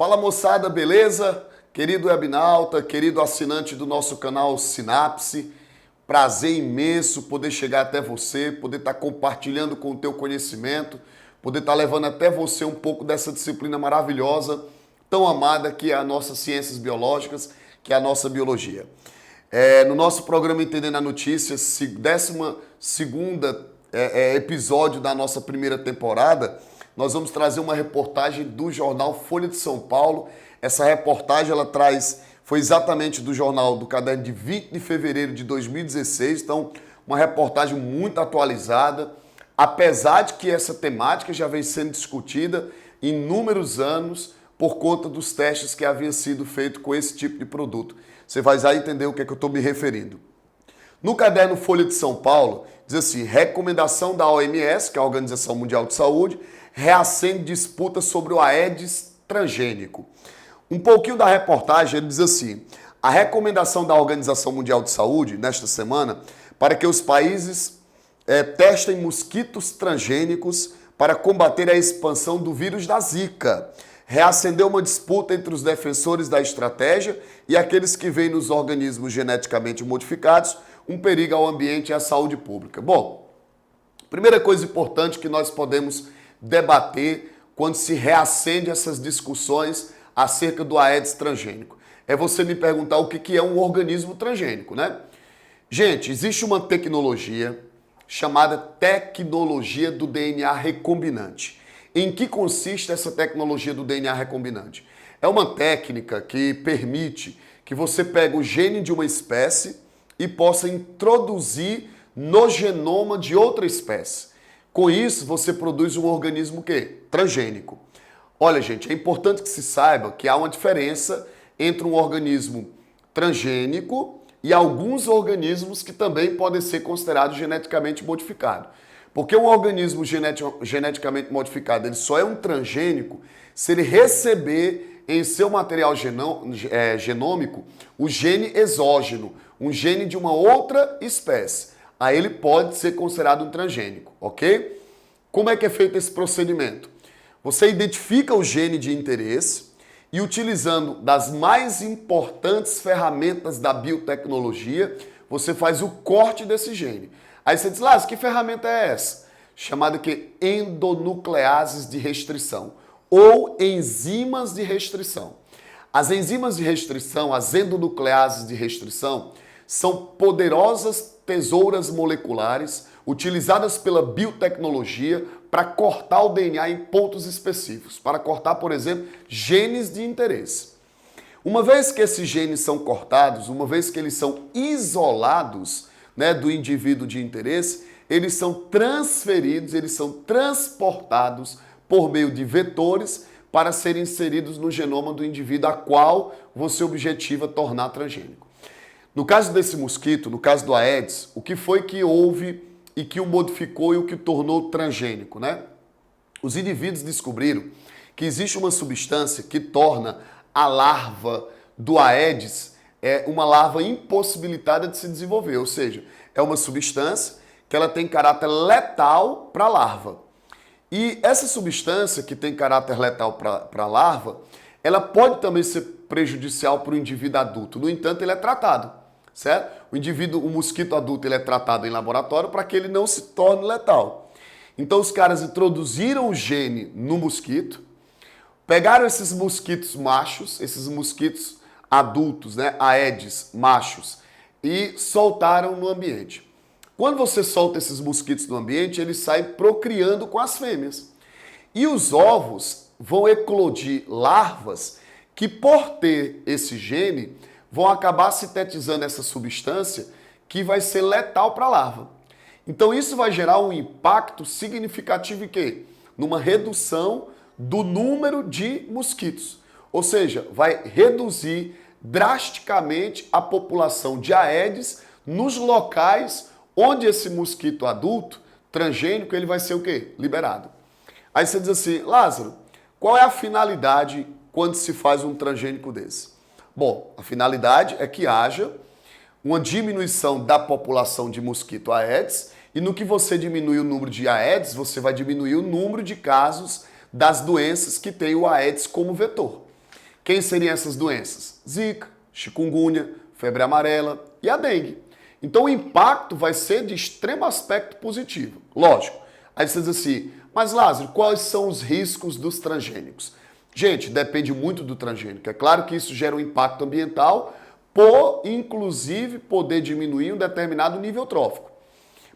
Fala moçada, beleza? Querido webnauta, querido assinante do nosso canal Sinapse, prazer imenso poder chegar até você, poder estar compartilhando com o teu conhecimento, poder estar levando até você um pouco dessa disciplina maravilhosa, tão amada que é a nossa Ciências Biológicas, que é a nossa Biologia. No nosso programa Entendendo a Notícia, 12º episódio da nossa primeira temporada, nós vamos trazer uma reportagem do jornal Folha de São Paulo. Essa reportagem foi exatamente do jornal do caderno de 20 de fevereiro de 2016, então uma reportagem muito atualizada, apesar de que essa temática já vem sendo discutida em inúmeros anos por conta dos testes que haviam sido feitos com esse tipo de produto. Você vai já entender o que é que eu estou me referindo. No caderno Folha de São Paulo, diz assim: recomendação da OMS, que é a Organização Mundial de Saúde, reacende disputa sobre o Aedes transgênico. Um pouquinho da reportagem, ele diz assim: a recomendação da Organização Mundial de Saúde, nesta semana, para que os países testem mosquitos transgênicos para combater a expansão do vírus da Zika. Reacendeu uma disputa entre os defensores da estratégia e aqueles que veem nos organismos geneticamente modificados um perigo ao ambiente e à saúde pública. Bom, primeira coisa importante que nós podemos debater quando se reacende essas discussões acerca do Aedes transgênico é você me perguntar o que é um organismo transgênico, né? Gente, existe uma tecnologia chamada tecnologia do DNA recombinante. Em que consiste essa tecnologia do DNA recombinante? É uma técnica que permite que você pegue o gene de uma espécie e possa introduzir no genoma de outra espécie. Com isso, você produz um organismo transgênico. Olha, gente, é importante que se saiba que há uma diferença entre um organismo transgênico e alguns organismos que também podem ser considerados geneticamente modificados. Porque um organismo geneticamente modificado ele só é um transgênico se ele receber em seu material genômico o gene exógeno, um gene de uma outra espécie. Aí ele pode ser considerado um transgênico, ok? Como é que é feito esse procedimento? Você identifica o gene de interesse e, utilizando das mais importantes ferramentas da biotecnologia, você faz o corte desse gene. Aí você diz, Lázaro, que ferramenta é essa? Chamada endonucleases de restrição ou enzimas de restrição. As enzimas de restrição, as endonucleases de restrição, são poderosas tesouras moleculares utilizadas pela biotecnologia para cortar o DNA em pontos específicos, para cortar, por exemplo, genes de interesse. Uma vez que esses genes são cortados, uma vez que eles são isolados, do indivíduo de interesse, eles são transferidos, eles são transportados por meio de vetores para serem inseridos no genoma do indivíduo a qual você objetiva tornar transgênico. No caso desse mosquito, no caso do Aedes, o que foi que houve e que o modificou e o que o tornou transgênico, né? Os indivíduos descobriram que existe uma substância que torna a larva do Aedes uma larva impossibilitada de se desenvolver, ou seja, é uma substância que ela tem caráter letal para a larva. E essa substância que tem caráter letal para a larva, ela pode também ser prejudicial para o indivíduo adulto. No entanto, ele é tratado, certo? O mosquito adulto, ele é tratado em laboratório para que ele não se torne letal. Então, os caras introduziram o gene no mosquito, pegaram esses mosquitos machos, esses mosquitos adultos, Aedes machos, e soltaram no ambiente. Quando você solta esses mosquitos no ambiente, eles saem procriando com as fêmeas. E os ovos vão eclodir larvas que, por ter esse gene, vão acabar sintetizando essa substância que vai ser letal para a larva. Então isso vai gerar um impacto significativo em quê? Numa redução do número de mosquitos. Ou seja, vai reduzir drasticamente a população de Aedes nos locais onde esse mosquito adulto, transgênico, ele vai ser o quê? Liberado. Aí você diz assim, Lázaro, qual é a finalidade quando se faz um transgênico desse? Bom, a finalidade é que haja uma diminuição da população de mosquito Aedes e no que você diminui o número de Aedes, você vai diminuir o número de casos das doenças que tem o Aedes como vetor. Quem seriam essas doenças? Zika, chikungunya, febre amarela e a dengue. Então o impacto vai ser de extremo aspecto positivo. Lógico. Aí você diz assim, mas Lázaro, quais são os riscos dos transgênicos? Gente, depende muito do transgênico. É claro que isso gera um impacto ambiental por, inclusive, poder diminuir um determinado nível trófico.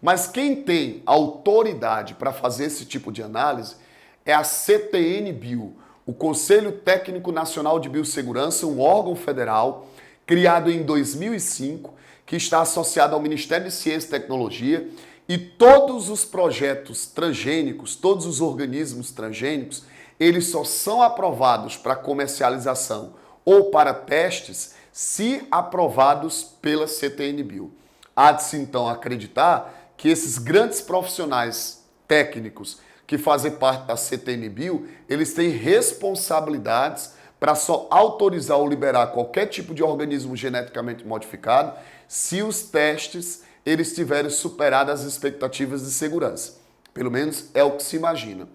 Mas quem tem autoridade para fazer esse tipo de análise é a CTN-Bio, o Conselho Técnico Nacional de Biossegurança, um órgão federal criado em 2005, que está associado ao Ministério de Ciência e Tecnologia, e todos os projetos transgênicos, todos os organismos transgênicos, eles só são aprovados para comercialização ou para testes se aprovados pela CTN-Bio. Há de se então acreditar que esses grandes profissionais técnicos que fazem parte da CTN-Bio, eles têm responsabilidades para só autorizar ou liberar qualquer tipo de organismo geneticamente modificado se os testes eles tiverem superado as expectativas de segurança. Pelo menos é o que se imagina.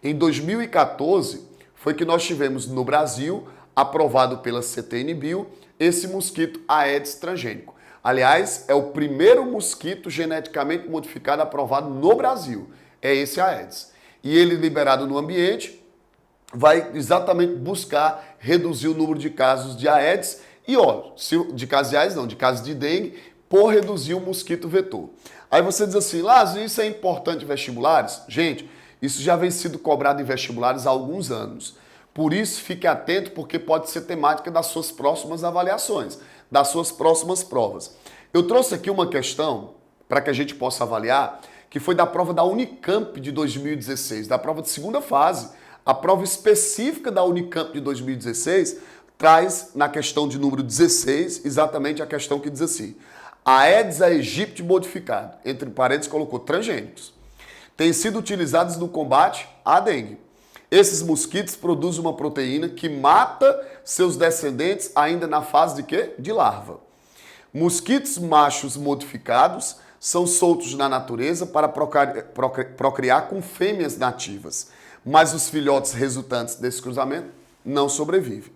Em 2014, foi que nós tivemos no Brasil, aprovado pela CTN-Bio, esse mosquito Aedes transgênico. Aliás, é o primeiro mosquito geneticamente modificado aprovado no Brasil. É esse Aedes. E ele liberado no ambiente vai exatamente buscar reduzir o número de casos de Aedes e, de casos de Aedes não, de casos de dengue, por reduzir o mosquito vetor. Aí você diz assim, Lázaro, isso é importante em vestibulares? Gente, isso já vem sido cobrado em vestibulares há alguns anos. Por isso, fique atento, porque pode ser temática das suas próximas avaliações, das suas próximas provas. Eu trouxe aqui uma questão, para que a gente possa avaliar, que foi da prova da Unicamp de 2016, da prova de segunda fase. A prova específica da Unicamp de 2016 traz, na questão de número 16, exatamente a questão que diz assim: Aedes aegypti modificado, entre parênteses colocou transgênicos, têm sido utilizados no combate à dengue. Esses mosquitos produzem uma proteína que mata seus descendentes ainda na fase de quê? De larva. Mosquitos machos modificados são soltos na natureza para procriar com fêmeas nativas, mas os filhotes resultantes desse cruzamento não sobrevivem.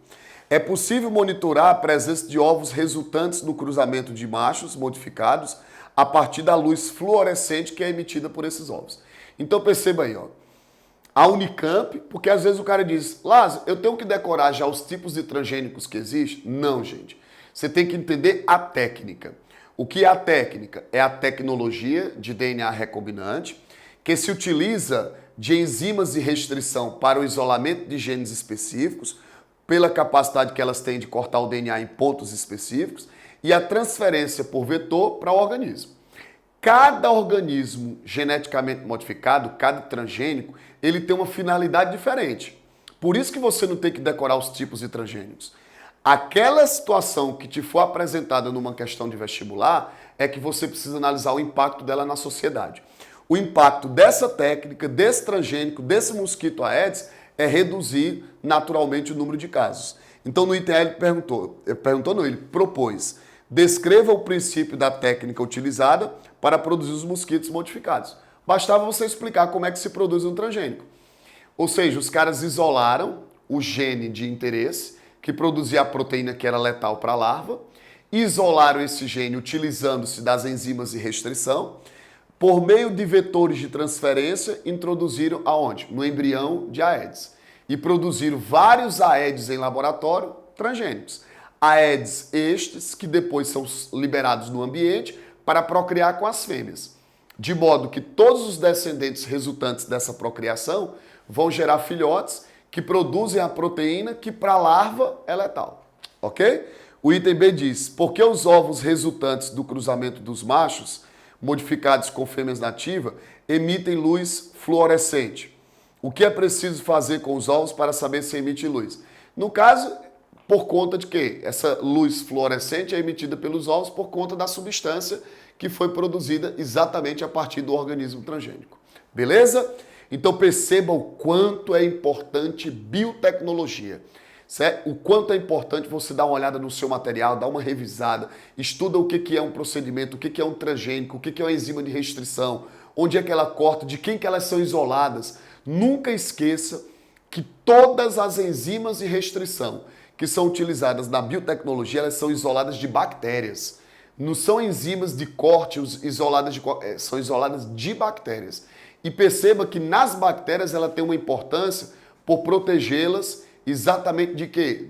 É possível monitorar a presença de ovos resultantes no cruzamento de machos modificados a partir da luz fluorescente que é emitida por esses ovos. Então perceba aí, ó. A Unicamp, porque às vezes o cara diz, Lázaro, eu tenho que decorar já os tipos de transgênicos que existem? Não, gente. Você tem que entender a técnica. O que é a técnica? É a tecnologia de DNA recombinante, que se utiliza de enzimas de restrição para o isolamento de genes específicos, pela capacidade que elas têm de cortar o DNA em pontos específicos, e a transferência por vetor para o organismo. Cada organismo geneticamente modificado, cada transgênico, ele tem uma finalidade diferente. Por isso que você não tem que decorar os tipos de transgênicos. Aquela situação que te for apresentada numa questão de vestibular é que você precisa analisar o impacto dela na sociedade. O impacto dessa técnica, desse transgênico, desse mosquito Aedes, é reduzir naturalmente o número de casos. Então no item A ele propôs, descreva o princípio da técnica utilizada para produzir os mosquitos modificados. Bastava você explicar como é que se produz um transgênico. Ou seja, os caras isolaram o gene de interesse, que produzia a proteína que era letal para a larva, isolaram esse gene utilizando-se das enzimas de restrição, por meio de vetores de transferência, introduziram aonde? No embrião de Aedes. E produziram vários Aedes em laboratório transgênicos. Aedes estes que depois são liberados no ambiente para procriar com as fêmeas. De modo que todos os descendentes resultantes dessa procriação vão gerar filhotes que produzem a proteína que para a larva é letal. Ok? O item B diz, porque os ovos resultantes do cruzamento dos machos modificados com fêmeas nativas, emitem luz fluorescente. O que é preciso fazer com os ovos para saber se emite luz? No caso, por conta de que essa luz fluorescente é emitida pelos ovos por conta da substância que foi produzida exatamente a partir do organismo transgênico. Beleza? Então perceba o quanto é importante biotecnologia. Certo? O quanto é importante você dar uma olhada no seu material, dar uma revisada, estuda o que é um procedimento, o que é um transgênico, o que é uma enzima de restrição, onde é que ela corta, de quem que elas são isoladas. Nunca esqueça que todas as enzimas de restrição que são utilizadas na biotecnologia, elas são isoladas de bactérias. Não são enzimas de corte são isoladas de bactérias. E perceba que nas bactérias ela tem uma importância por protegê-las exatamente de quê?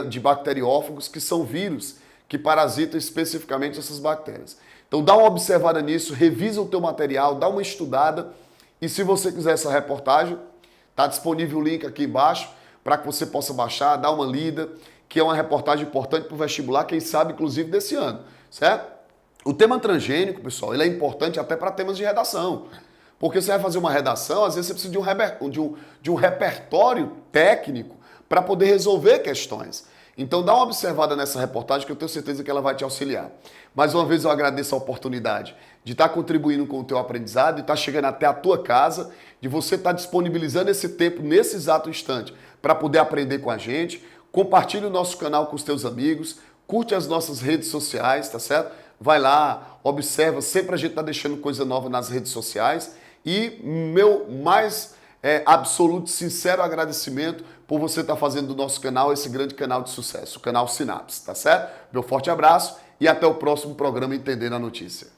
De bacteriófagos, que são vírus que parasitam especificamente essas bactérias. Então dá uma observada nisso, revisa o teu material, dá uma estudada e se você quiser essa reportagem, está disponível o link aqui embaixo para que você possa baixar, dar uma lida, que é uma reportagem importante para o vestibular, quem sabe inclusive desse ano, certo? O tema transgênico, pessoal, ele é importante até para temas de redação. Porque você vai fazer uma redação, às vezes você precisa de um repertório técnico para poder resolver questões. Então dá uma observada nessa reportagem que eu tenho certeza que ela vai te auxiliar. Mais uma vez eu agradeço a oportunidade de estar contribuindo com o teu aprendizado, de estar chegando até a tua casa, de você estar disponibilizando esse tempo nesse exato instante para poder aprender com a gente. Compartilhe o nosso canal com os teus amigos, curte as nossas redes sociais, tá certo? Vai lá, observa, sempre a gente está deixando coisa nova nas redes sociais. E meu mais absoluto, sincero agradecimento por você estar fazendo do nosso canal esse grande canal de sucesso, o canal Sinapse, tá certo? Meu forte abraço e até o próximo programa Entendendo a Notícia.